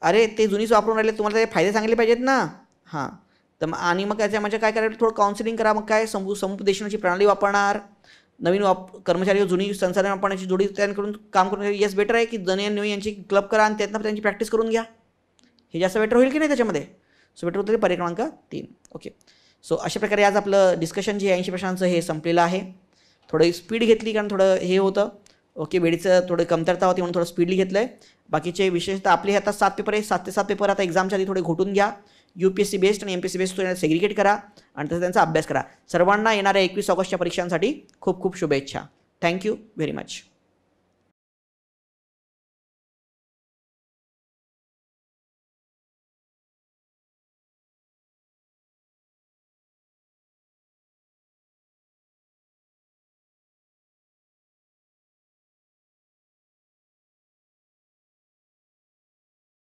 अरे ते जुनीच वापरून राहिले, तुम्हाला ते फायदे सांगितले पाहिजेत ना. हां, तर आणि मग त्याच्या म्हणजे काय करायला, थोडं काउन्सिलिंग करा. मग काय समुपदेशनाची प्रणाली वापरणार, नवीन कर्मचारी जुनी संसाधने वापरण्याची जोडी त्यांकडून काम करून येस बेटर आहे की जन न्यू यांची क्लब करा आणि त्यातनं त्यांची प्रॅक्टिस करून घ्या. हे जास्त बेटर होईल की नाही त्याच्यामध्ये. सो बेटर होतं पर्याय क्रमांक 3. ओके, सो अशा प्रकारे आज आपलं डिस्कशन जे 80 प्रश्नांचं हे संपलेलं आहे. थोडं स्पीड घेतली कारण थोडं हे होतं. ओके, वेळेचं थोडं कमतरता होती म्हणून थोडं स्पीडली घेतलं आहे. बाकीचे विशेषतः आपले आता 7 पेपर आहे. 7 ते 7 पेपर आता एक्झामच्या आधी थोडे घोटून घ्या. UPSC बेस्ड आणि MPSC बेस्ड सेग्रिगेट करा आणि तसं त्यांचा अभ्यास करा. सर्वांना येणाऱ्या 21 ऑगस्टच्या परीक्षांसाठी खूप खूप शुभेच्छा. Thank you very much.